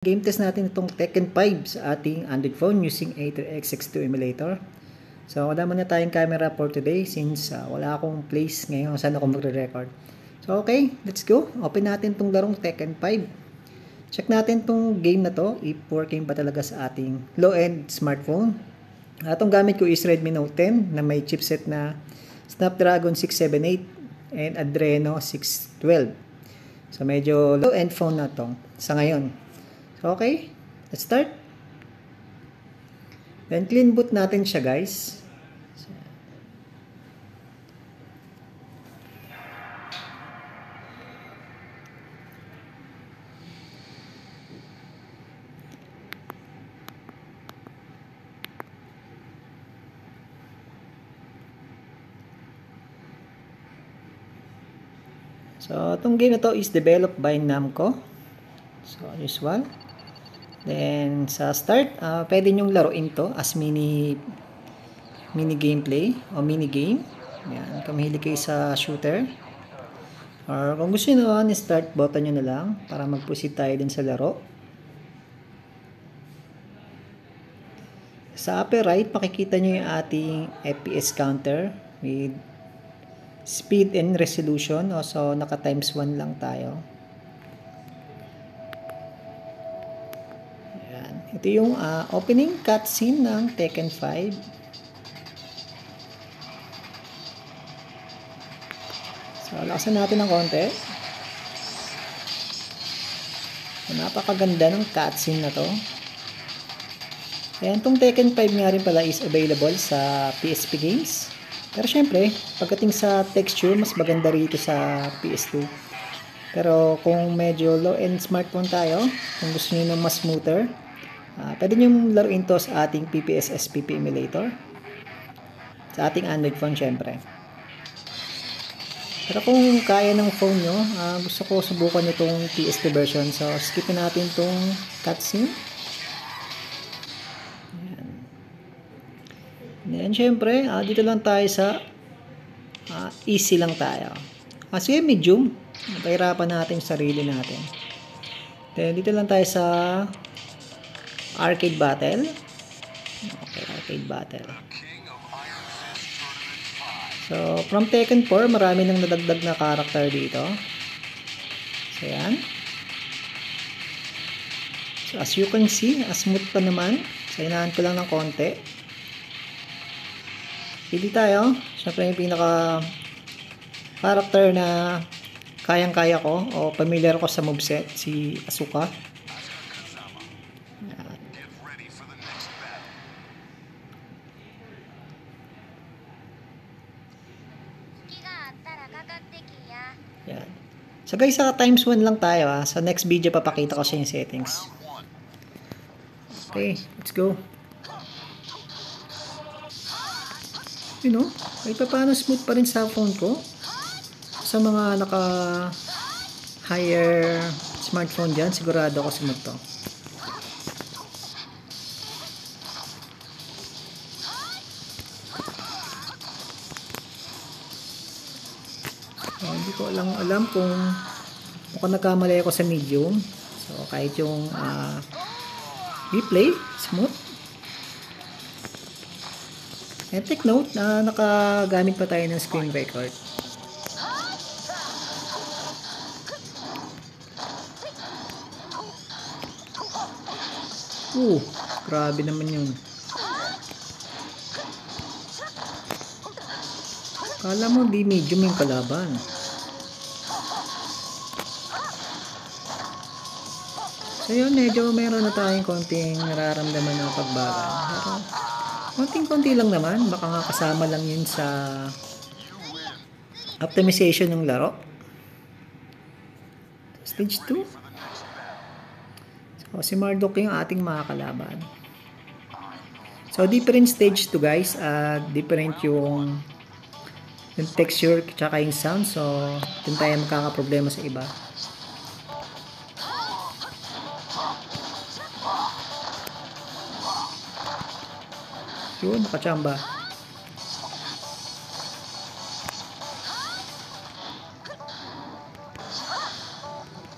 Game test natin itong Tekken 5 sa ating Android phone using A3X62 emulator. So wala muna tayong camera for today since wala akong place ngayon saan ako magre-record. So okay, let's go. Open natin itong larong Tekken 5. Check natin itong game na to if working ba talaga sa ating low-end smartphone. Itong gamit ko is Redmi Note 10 na may chipset na Snapdragon 678 and Adreno 612. So medyo low-end phone na to sa ngayon. Okay, let's start. Then clean boot natin siya, guys. So, itong game na to is developed by Namco. So, usual. Then, sa start, pwede nyong laruin to as mini gameplay o mini game. Yan, kung mahilig kayo sa shooter. Or kung gusto nyo, start button nyo na lang para mag-proceed tayo din sa laro. Sa upper right, makikita nyo yung ating FPS counter with speed and resolution. So, naka times 1 lang tayo. Ito yung opening cutscene ng Tekken 5. So, lakasan natin ng konti. So, napakaganda ng cutscene na to. Ayan, itong Tekken 5 nga rin pala is available sa PSP games. Pero syempre, pagdating sa texture, mas maganda rito sa PS2. Pero kung medyo low-end smartphone tayo, kung gusto nyo ng mas smoother, pwede nyo laruin to sa ating PPS SPP emulator. Sa ating Android phone syempre. Pero kung kaya ng phone nyo, gusto ko subukan itong PS2 version. So, skipin natin itong cutscene. Then, syempre, dito lang tayo sa easy lang tayo. Sige, medium. Pahirapan natin yung sarili natin. Then, dito lang tayo sa arcade battle. Okay, arcade battle. So, from Tekken 4, marami nang nadagdag na character dito. So, yan. So, as you can see, smooth pa naman. So, inahan ko lang ng konti. Pili tayo. Siyempre, yung pinaka character na kayang-kaya ko o familiar ko sa moveset, si Asuka. Yan. So guys, sa times 1 lang tayo ha. Sa next video papakita ko sa yung settings. Okay, let's go. You know, kahit pa paano smooth pa rin sa phone ko. Sa mga naka higher smartphone dyan, sigurado ako smooth to. Hindi ko alam kung mukhang nagkamali ako sa medium. So, kahit yung replay, smooth. And take note na nakagamit pa tayo ng screen record. Grabe naman yun. Kala mo di medium yung kalaban. So yun, medyo meron na tayong konting nararamdaman ng pagbagal. Pero konting-konti lang naman. Baka nga kasama lang yun sa optimization ng laro. Stage 2. So si Marduk yung ating mga kalaban. So different stage 2 guys. Different yung texture tsaka yung sound. So dun tayo magkakaproblema sa iba. Yun, nakachamba.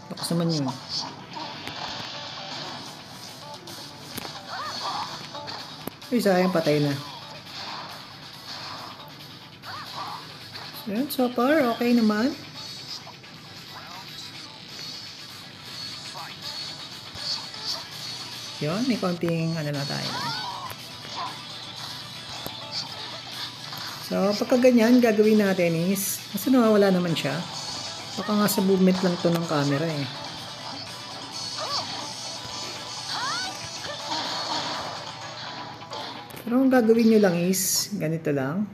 Bakas naman yun. Uy, sayang, patay na. Yan, so far, okay naman. Yun, may konting ano na tayo. So, pagka ganyan, gagawin natin is, kasi nawawala naman siya. Baka nga sa movement lang to ng camera eh. Pero ang gagawin nyo lang is, ganito lang.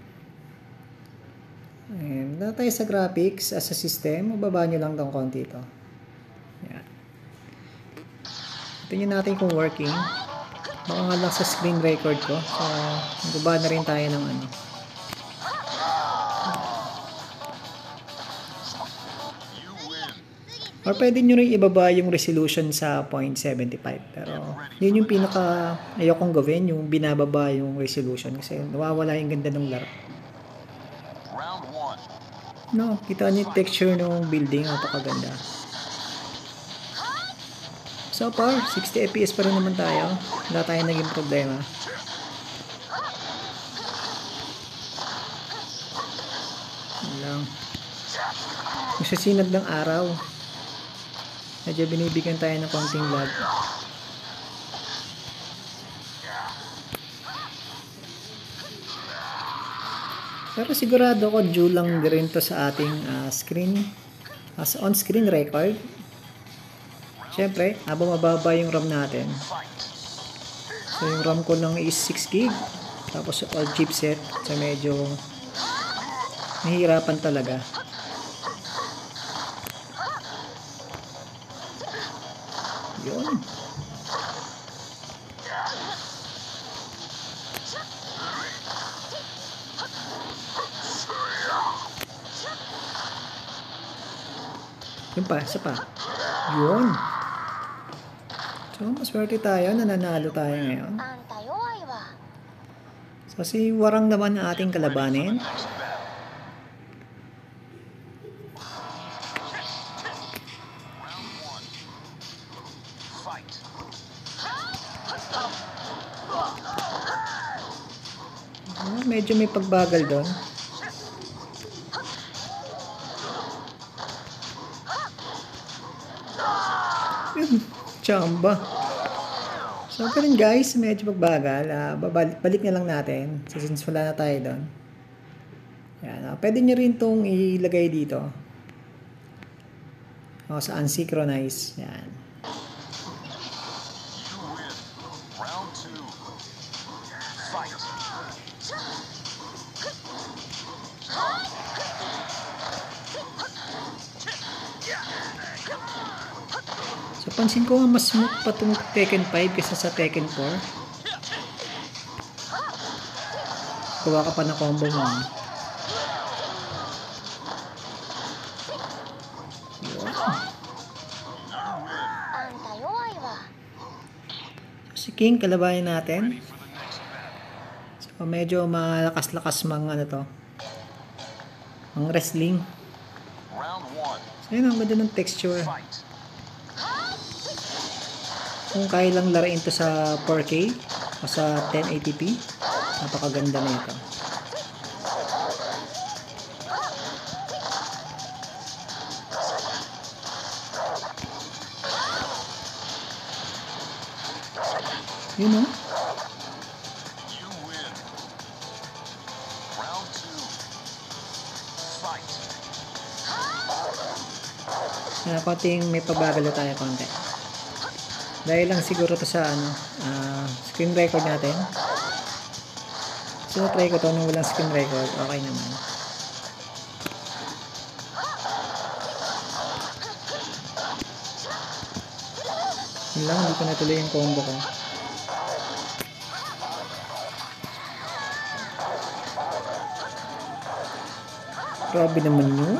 Ayan, na tayo sa graphics as a system, mababa nyo lang itong konti ito. Ayan. Tingnan natin kung working. Baka nga lang sa screen record ko. So, magbaba na rin tayo ng ano. Or pwede nyo rin ibaba yung resolution sa 0.75. Pero, yun yung pinaka ayokong gawin, yung binababa yung resolution. Kasi nawawala yung ganda ng laro. No, kita niyo yung texture ng building. Napakaganda. So far, 60 FPS pa rin naman tayo. Wala tayong naging problema. Yan lang. Magsasinag ng araw. Medyo binibigyan tayo ng konting lag. Pero sigurado ko due lang rin to sa ating screen as on-screen record. Siyempre, habang mababa yung RAM natin. So yung RAM ko lang is 6 GB. Tapos all chipset. So medyo nahihirapan talaga. Yun. Yun pa, isa pa. Yun. So, maswerte tayo. Nananalo tayo ngayon. So, si Warang naman ang ating kalabanin. Oh, medyo may pagbagal doon. Chamba. So, ganun guys, medyo pagbagal. Balik na lang natin. So, since wala na tayo doon. Yan, pwede nyo rin itong ilagay dito. O, sa unsynchronize. Yan. So, pansin ko nga mas smooth pa itong Tekken 5 kaysa sa Tekken 4. Kuha ka pa na combo mo. Si King, kalabayan natin. So, medyo malakas-lakas mga ano to. Ang wrestling. So, yun ang ganda ng texture. Kung kaya lang laruin to sa 4K o sa 1080p, napakaganda na ito. Yun o. Konting may pabagalo tayo konti. Dahil lang siguro to sa ano, screen record natin. So, try ko to nung walang screen record. Okay naman. Yun lang, hindi ko natuloy yung combo ko. Grabe naman yun.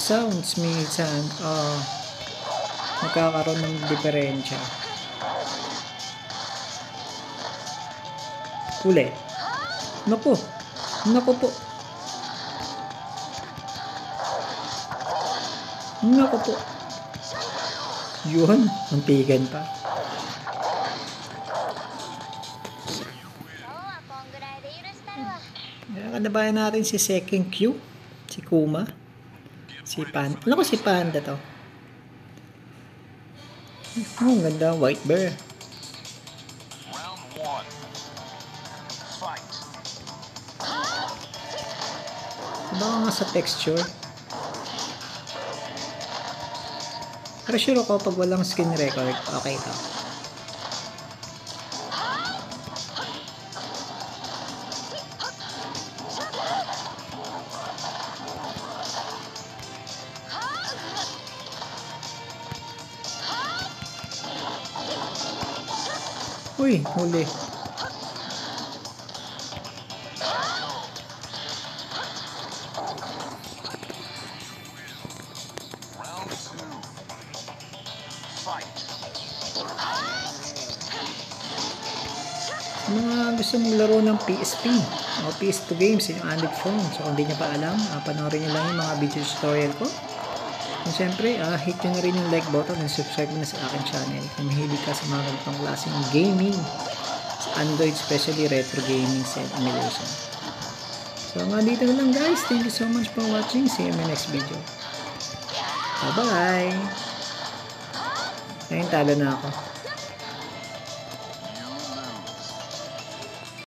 Sounds minsan, magkakaroon ng diferensya. Uli. Naku. Naku po. Naku po. Yun. Muntikan pa. Kanabayan natin si second Q. Si Kuma. Si Panda. Ano ko si Panda to? Oh, ang ganda. White bear. Baka nga sa texture. Pero sure ako pag walang skin record, okay to. Uy, huli. Mga gusto mong laro ng PSP o PS2 games yung Android phone. So kung di nyo pa alam, panoorin nyo lang yung mga video tutorial ko. And syempre, hit nyo na rin yung like button and subscribe na sa aking channel kung mahilig ka sa mga ganitong klaseng gaming sa Android, especially retro gaming and emulation. So nga dito na lang guys. Thank you so much for watching. See you in my next video. Bye bye! Ngayon talo na ako.